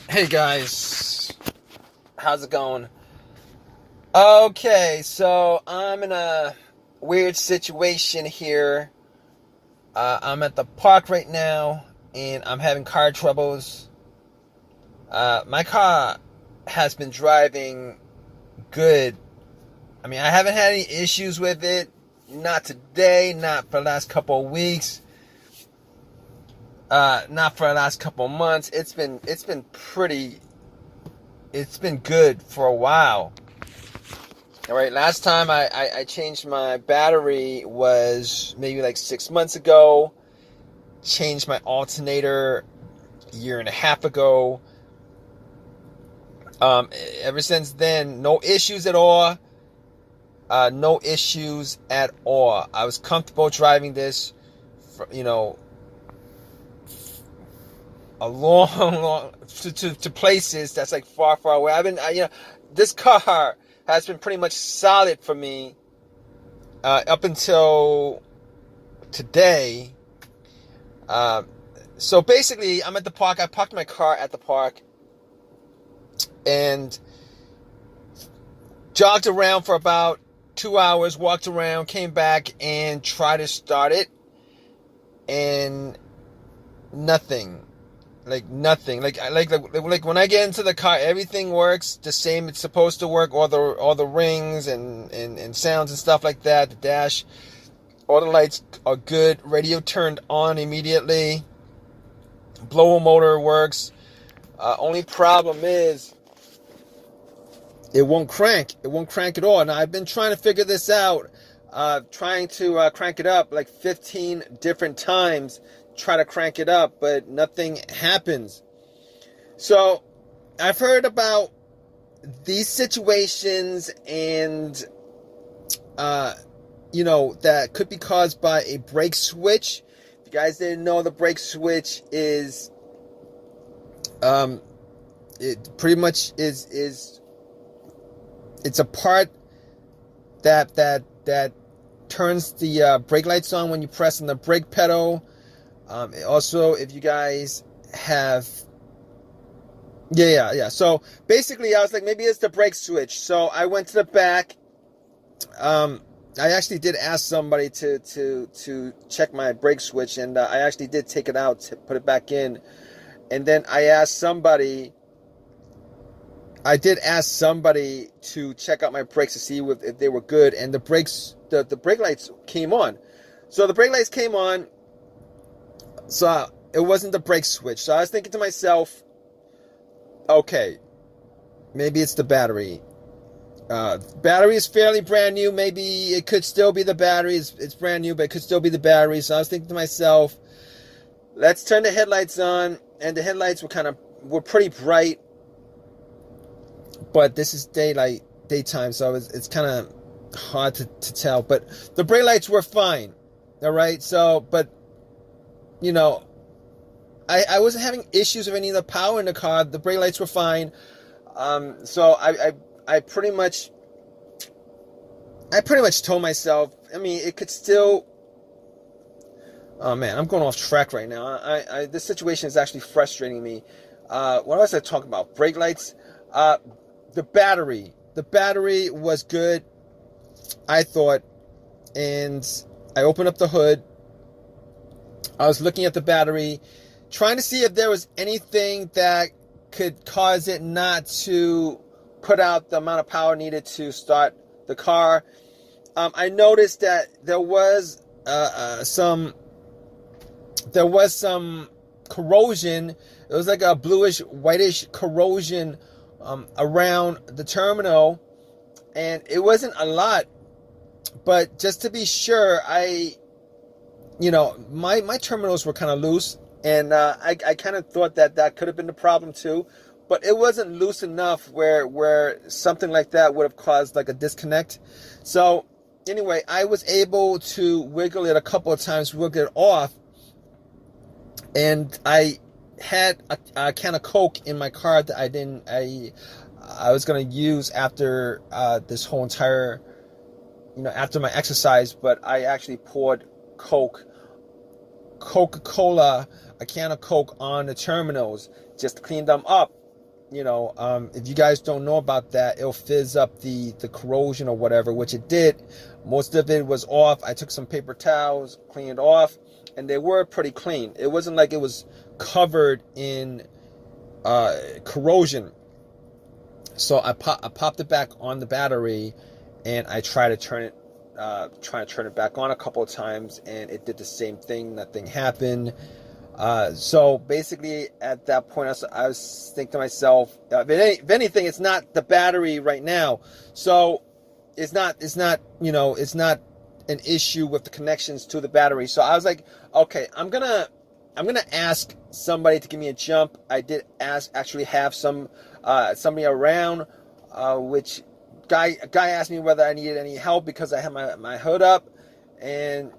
Hey guys, how's it going? Okay, so I'm in a weird situation here. I'm at the park right now and I'm having car troubles. My car has been driving good. I mean, I haven't had any issues with it. Not today, not for the last couple of weeks. Not for the last couple of months. It's been good for a while. All right, last time I changed my battery was maybe like 6 months ago. Changed my alternator a year and a half ago. Ever since then, no issues at all. No issues at all. I was comfortable driving this, for, a long to places that's like far away. This car has been pretty much solid for me up until today. So basically, I'm at the park. I parked my car at the park and jogged around for about 2 hours, walked around, came back and tried to start it, and nothing. Like nothing. Like when I get into the car, everything works the same it's supposed to work. All the rings and sounds and stuff like that. The dash, all the lights are good. Radio turned on immediately. Blower motor works. Only problem is it won't crank. It won't crank at all. Now I've been trying to figure this out. Trying to crank it up like 15 different times. Try to crank it up, but nothing happens. So I've heard about these situations and that could be caused by a brake switch. If you guys didn't know, the brake switch is it pretty much is it's a part that turns the brake lights on when you press on the brake pedal. Also, if you guys have, yeah. So basically, I was like, maybe it's the brake switch. So I went to the back. I actually did ask somebody to check my brake switch, and I actually did take it out to put it back in. And then I did ask somebody to check out my brakes to see if they were good, and the brake lights came on. So the brake lights came on. So it wasn't the brake switch. So I was thinking to myself, okay, maybe it's the battery. Battery is fairly brand new. Maybe it could still be the battery. It's brand new, but it could still be the battery. So I was thinking to myself, let's turn the headlights on. And the headlights were pretty bright. But this is daytime, so it's kind of hard to tell. But the brake lights were fine. All right. So, but I wasn't having issues with any of the power in the car. The brake lights were fine. So I pretty much told myself, I mean, it could still. Oh man, I'm going off track right now. This situation is actually frustrating me. What was I talking about? Brake lights. The battery was good, I thought, and I opened up the hood. I was looking at the battery, trying to see if there was anything that could cause it not to put out the amount of power needed to start the car. I noticed that there was some corrosion. It was like a bluish, whitish corrosion around the terminal, and it wasn't a lot, but just to be sure, my terminals were kind of loose, and I kind of thought that could have been the problem too, but it wasn't loose enough where something like that would have caused like a disconnect. So anyway, I was able to wiggle it a couple of times, wiggle it off, and I had a can of Coke in my car that I was going to use after this whole entire, after my exercise, but I actually poured Coke Coca-Cola, a can of Coke on the terminals just to clean them up. If you guys don't know about that, it'll fizz up the corrosion or whatever, which it did. Most of it was off. I took some paper towels, cleaned it off, and they were pretty clean. It wasn't like it was covered in corrosion. So I popped it back on the battery, and I tried to turn it back on a couple of times, and it did the same thing. Nothing happened. So basically, at that point, I was thinking to myself, if anything, it's not the battery right now. So it's not an issue with the connections to the battery. So I was like, okay, I'm gonna ask somebody to give me a jump. I did actually have somebody around, which guy asked me whether I needed any help because I had my hood up, and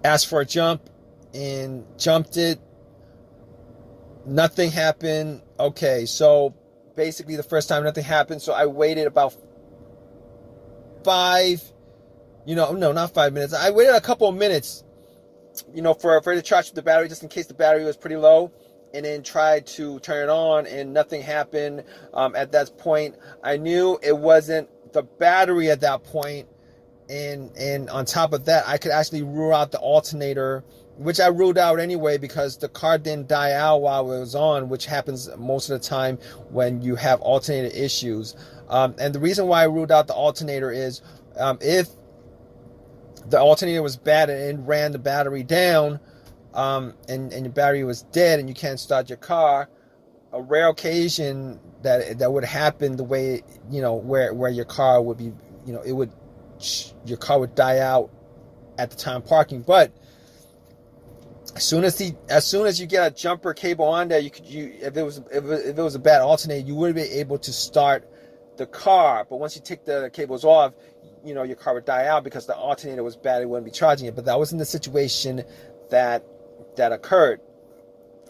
asked for a jump. And jumped it. Nothing happened. Okay, so basically the first time nothing happened. So I waited about not 5 minutes. I waited a couple of minutes, for it to charge the battery, just in case the battery was pretty low, and then tried to turn it on, and nothing happened. At that point, I knew it wasn't the battery at that point, and on top of that, I could actually rule out the alternator, which I ruled out anyway because the car didn't die out while it was on, which happens most of the time when you have alternator issues. And the reason why I ruled out the alternator is if the alternator was bad and it ran the battery down, and your battery was dead and you can't start your car, a rare occasion that would happen the way, where your car would be, your car would die out at the time parking. But as soon as you get a jumper cable on there, if it was a bad alternator, you would be able to start the car. But once you take the cables off, your car would die out because the alternator was bad. It wouldn't be charging it. But that wasn't the situation that occurred.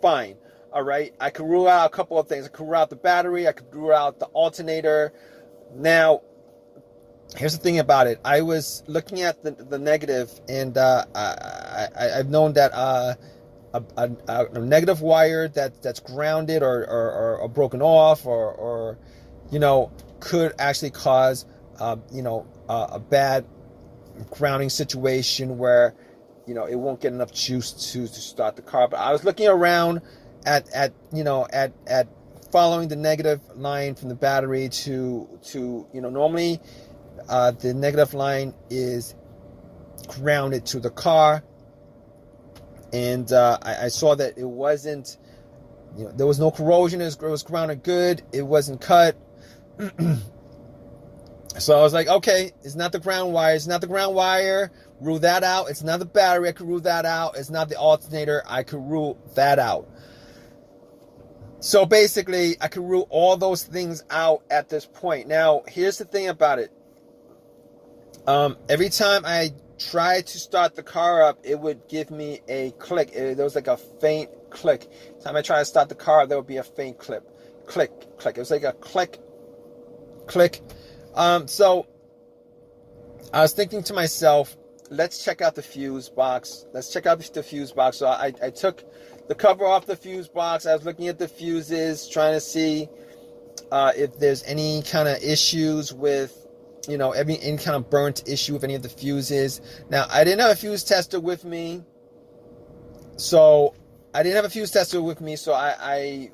Fine. All right. I could rule out a couple of things. I could rule out the battery. I could rule out the alternator. Now, here's the thing about it. I was looking at the negative, and I've known that a negative wire that's grounded or broken off or could actually cause a bad grounding situation where it won't get enough juice to start the car. But I was looking around at following the negative line from the battery to normally the negative line is grounded to the car, and I saw that it wasn't, there was no corrosion. It was grounded good. It wasn't cut. So I was like, okay, it's not the ground wire. It's not the ground wire. Rule that out. It's not the battery. I could rule that out. It's not the alternator. I could rule that out. So basically, I could rule all those things out at this point. Now, here's the thing about it. Every time I tried to start the car up, it would give me a click. There was like a faint click. Every time I tried to start the car, there would be a faint click. It was like a click. So I was thinking to myself, let's check out the fuse box. So I took the cover off the fuse box. I was looking at the fuses, trying to see if there's any kind of issues with, any kind of burnt issue with any of the fuses. Now, I didn't have a fuse tester with me. So I it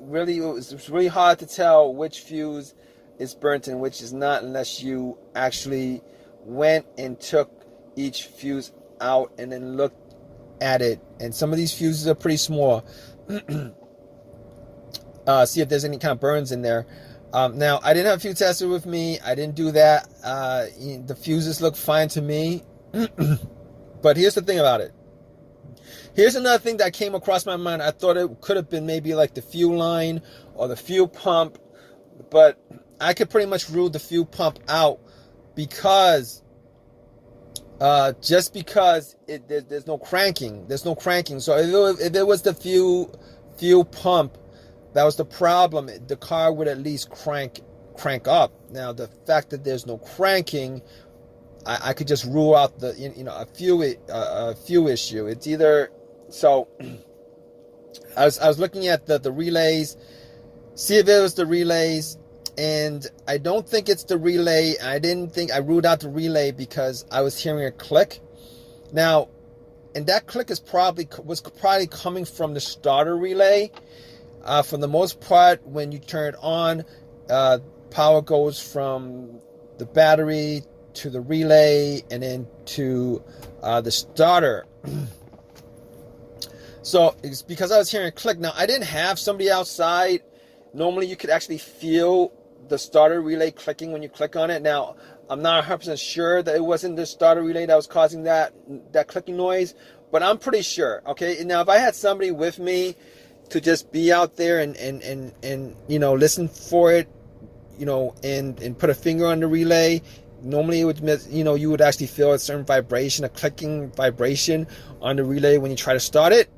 was really hard to tell which fuse is burnt and which is not, unless you actually went and took each fuse out and then looked at it. And some of these fuses are pretty small. See if there's any kind of burns in there. Now, I didn't have a fuse tester with me. I didn't do that. The fuses look fine to me. But here's the thing about it. Here's another thing that came across my mind. I thought it could have been maybe like the fuel line or the fuel pump. But I could pretty much rule the fuel pump out because just because there's no cranking. So if it was the fuel pump that was the problem, the car would at least crank up. Now, the fact that there's no cranking, I could just rule out the a fuel issue. It's either So I was looking at the relays, see if it was the relays, and I don't think it's the relay. I ruled out the relay because I was hearing a click. Now, and that click was probably coming from the starter relay. For the most part, when you turn it on, power goes from the battery to the relay and then to the starter. So it's because I was hearing a click. Now, I didn't have somebody outside. Normally, you could actually feel the starter relay clicking when you click on it. Now, I'm not 100% sure that it wasn't the starter relay that was causing that clicking noise, but I'm pretty sure. Okay, now if I had somebody with me to just be out there and you know, listen for it, you know, and put a finger on the relay, normally it would, you know, you would actually feel a certain vibration, a clicking vibration on the relay when you try to start it.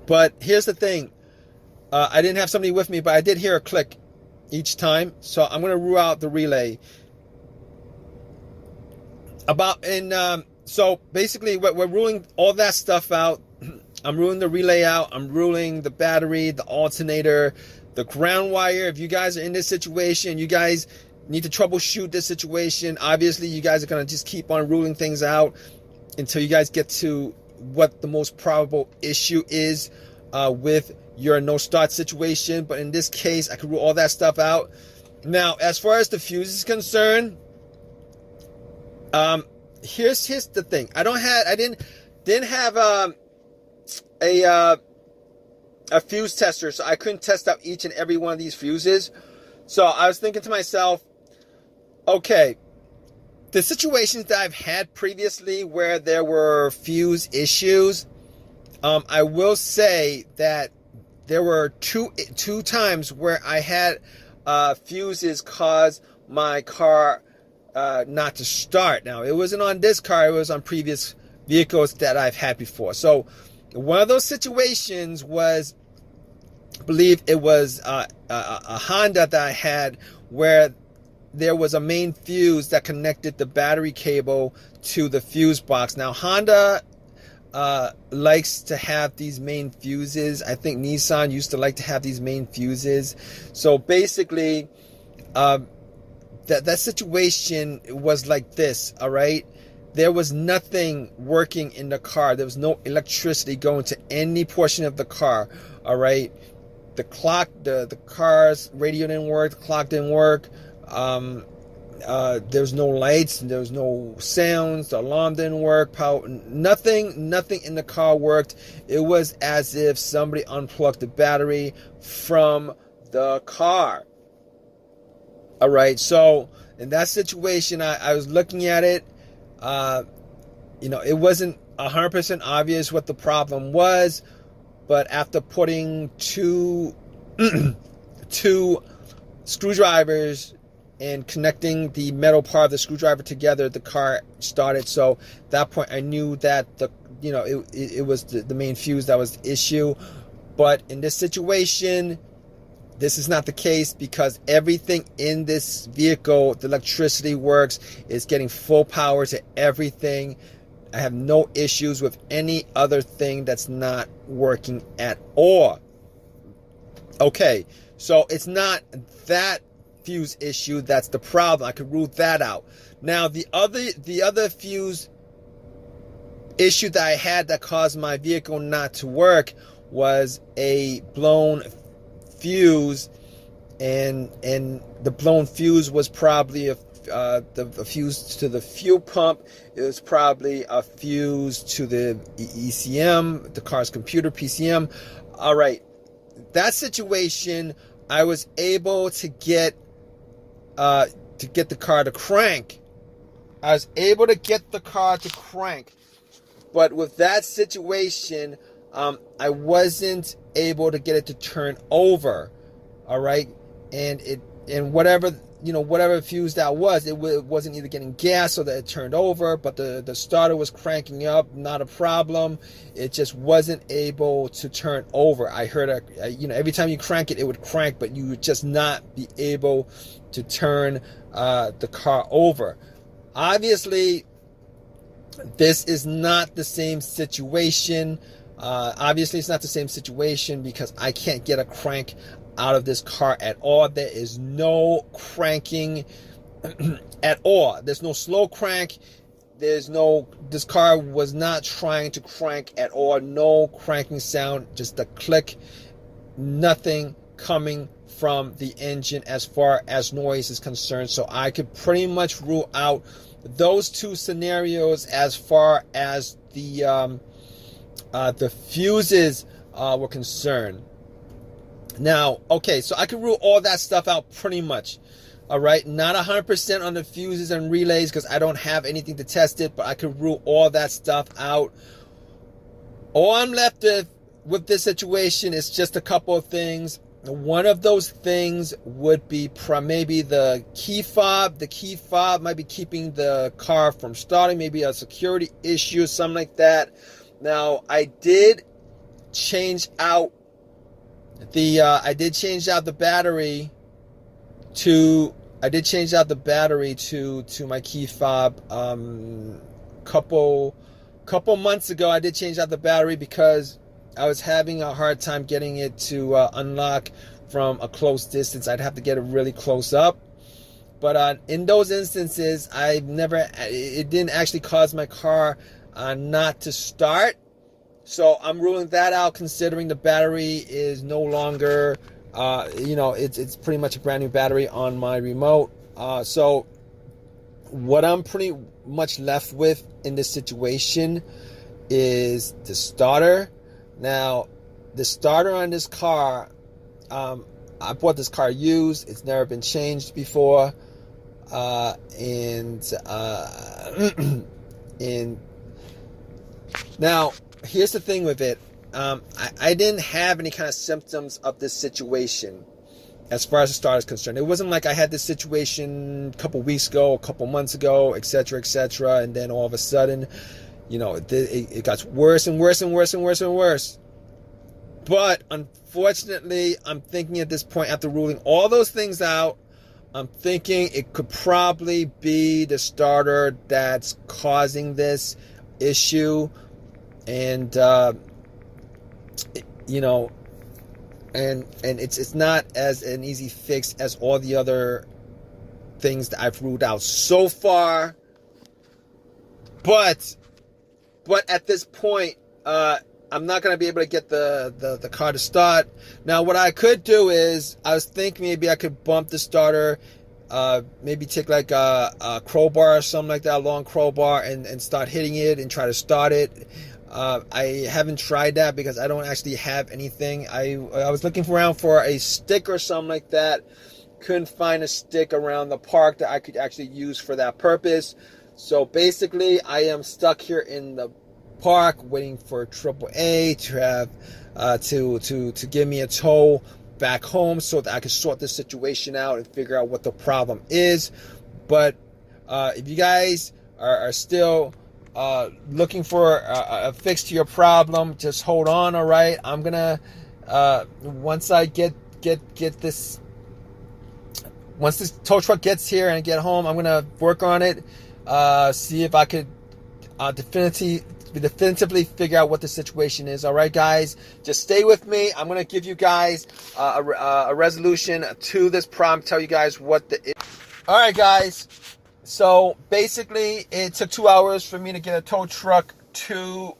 But here's the thing. I didn't have somebody with me, but I did hear a click each time. So I'm going to rule out the relay. So basically we're ruling all that stuff out. I'm ruling the relay out. I'm ruling the battery, the alternator, the ground wire. If you guys are in this situation, you guys need to troubleshoot this situation. Obviously, you guys are going to just keep on ruling things out until you guys get to what the most probable issue is with your no start situation. But in this case, I could rule all that stuff out. Now, as far as the fuse is concerned, here's the thing. I didn't have a fuse tester, so I couldn't test out each and every one of these fuses. So I was thinking to myself, okay, the situations that I've had previously where there were fuse issues, I will say that there were two times where I had fuses cause my car not to start. Now, it wasn't on this car, it was on previous vehicles that I've had before. So one of those situations was, I believe it was a Honda that I had, where there was a main fuse that connected the battery cable to the fuse box. Now, Honda likes to have these main fuses. I think Nissan used to like to have these main fuses. So basically, that situation was like this, all right? There was nothing working in the car. There was no electricity going to any portion of the car, all right? The clock, the car's radio didn't work, the clock didn't work. There was no lights, there was no sounds, the alarm didn't work, power, nothing in the car worked. It was as if somebody unplugged the battery from the car. All right, so in that situation, I was looking at it. You know, it wasn't 100% obvious what the problem was, but after putting two screwdrivers and connecting the metal part of the screwdriver together, the car started. So at that point, I knew that it was the main fuse that was the issue. But in this situation, this is not the case, because everything in this vehicle, the electricity works. It's getting full power to everything. I have no issues with any other thing that's not working at all. Okay, so it's not that fuse issue that's the problem. I could rule that out. Now, the other fuse issue that I had that caused my vehicle not to work was a blown fuse, and the blown fuse was probably the fuse to the fuel pump. It was probably a fuse to the ECM, the car's computer, PCM. All right, that situation, I was able to get the car to crank. I was able to get the car to crank, but with that situation, I wasn't able to get it to turn over. All right, and whatever fuse that was, it wasn't either getting gas so that it turned over, but the starter was cranking up, not a problem. It just wasn't able to turn over. I heard every time you crank it, it would crank, but you would just not be able to turn the car over. Obviously, This is not the same situation. Obviously, it's not the same situation because I can't get a crank out of this car at all. There is no cranking at all. There's no slow crank. This car was not trying to crank at all. No cranking sound, just a click. Nothing coming from the engine as far as noise is concerned. So I could pretty much rule out those two scenarios as far as the fuses were concerned. Now, okay, so I can rule all that stuff out pretty much. All right, not 100% on the fuses and relays because I don't have anything to test it, but I can rule all that stuff out. All I'm left with this situation is just a couple of things. One of those things would be maybe the key fob. The key fob might be keeping the car from starting, maybe a security issue or something like that. Now, I did change out the battery to my key fob. Couple months ago, I did change out the battery because I was having a hard time getting it to unlock from a close distance. I'd have to get it really close up. But in those instances, it didn't actually cause my car not to start. So I'm ruling that out, considering the battery is no longer, it's pretty much a brand new battery on my remote. So what I'm pretty much left with in this situation is the starter. Now, the starter on this car, I bought this car used. It's never been changed before. And now, here's the thing with it. I didn't have any kind of symptoms of this situation as far as the starter is concerned. It wasn't like I had this situation a couple weeks ago, a couple months ago, etc., and then all of a sudden, it got worse and worse and worse and worse and worse. But unfortunately, I'm thinking at this point, after ruling all those things out, I'm thinking it could probably be the starter that's causing this issue. And and it's not as an easy fix as all the other things that I've ruled out so far. But at this point, I'm not going to be able to get the car to start. Now, what I could do is, I was thinking maybe I could bump the starter, maybe take like a crowbar or something like that, a long crowbar, and start hitting it and try to start it. I haven't tried that because I don't actually have anything. I was looking around for a stick or something like that. Couldn't find a stick around the park that I could actually use for that purpose. So basically, I am stuck here in the park waiting for AAA to have to give me a tow back home so that I can sort this situation out and figure out what the problem is. But if you guys are still looking for a fix to your problem, just hold on. All right, I'm gonna once I get this, once this tow truck gets here and I get home, I'm gonna work on it, see if I could definitively figure out what the situation is. All right, guys, just stay with me. I'm gonna give you guys a resolution to this problem, tell you guys what the. All right, guys. So basically, it took 2 hours for me to get a tow truck to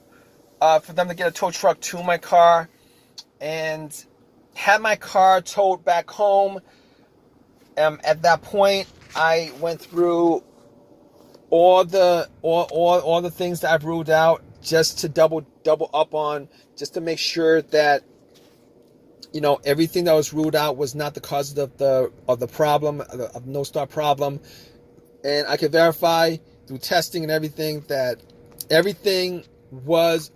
my car, and had my car towed back home. At that point, I went through all the things that I've ruled out, just to double up on, just to make sure that everything that was ruled out was not the cause of the problem, of no start problem. And I can verify through testing and everything that everything that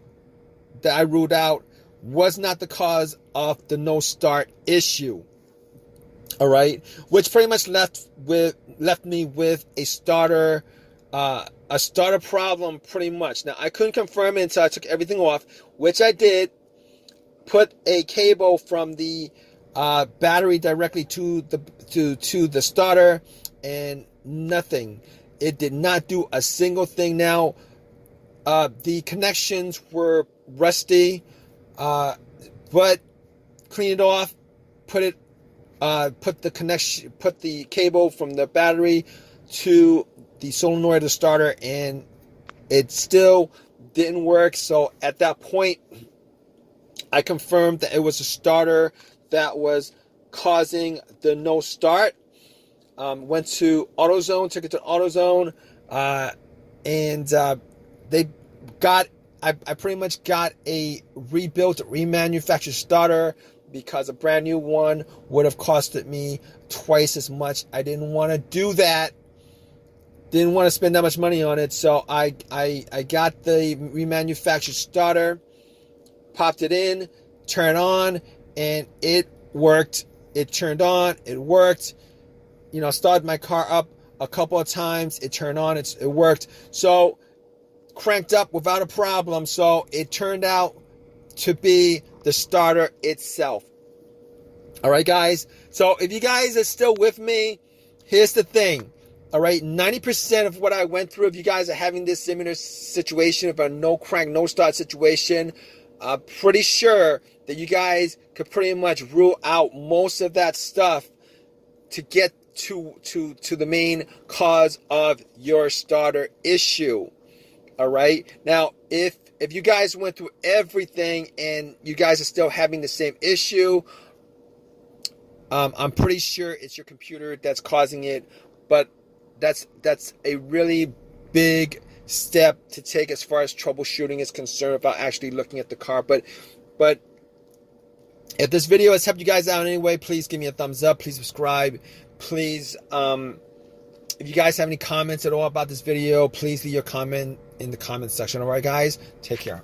I ruled out was not the cause of the no start issue. All right, which pretty much left me with a starter problem pretty much. Now, I couldn't confirm it until I took everything off, which I did. Put a cable from the battery directly to the starter, and nothing. It did not do a single thing. Now, The connections were rusty, but clean it off, put the cable from the battery to the solenoid of the starter, and it still didn't work. So at that point, I confirmed that it was a starter that was causing the no start. Went to AutoZone, took it to AutoZone, and they got, I pretty much got a rebuilt, remanufactured starter, because a brand new one would have costed me twice as much. I didn't want to do that. Didn't want to spend that much money on it. So I got the remanufactured starter, popped it in, turned on, and it worked. It turned on, it worked. You know, started my car up a couple of times. It turned on, it worked. So cranked up without a problem. So it turned out to be the starter itself. All right, guys. So if you guys are still with me, here's the thing. All right, 90% of what I went through, if you guys are having this similar situation of a no crank, no start situation, I'm pretty sure that you guys could pretty much rule out most of that stuff to get to the main cause of your starter issue. All right. Now, if you guys went through everything and you guys are still having the same issue, I'm pretty sure it's your computer that's causing it. But that's a really big step to take as far as troubleshooting is concerned, without actually looking at the car. But if this video has helped you guys out in any way, please give me a thumbs up. Please subscribe. Please, if you guys have any comments at all about this video, please leave your comment in the comment section. All right, guys, take care.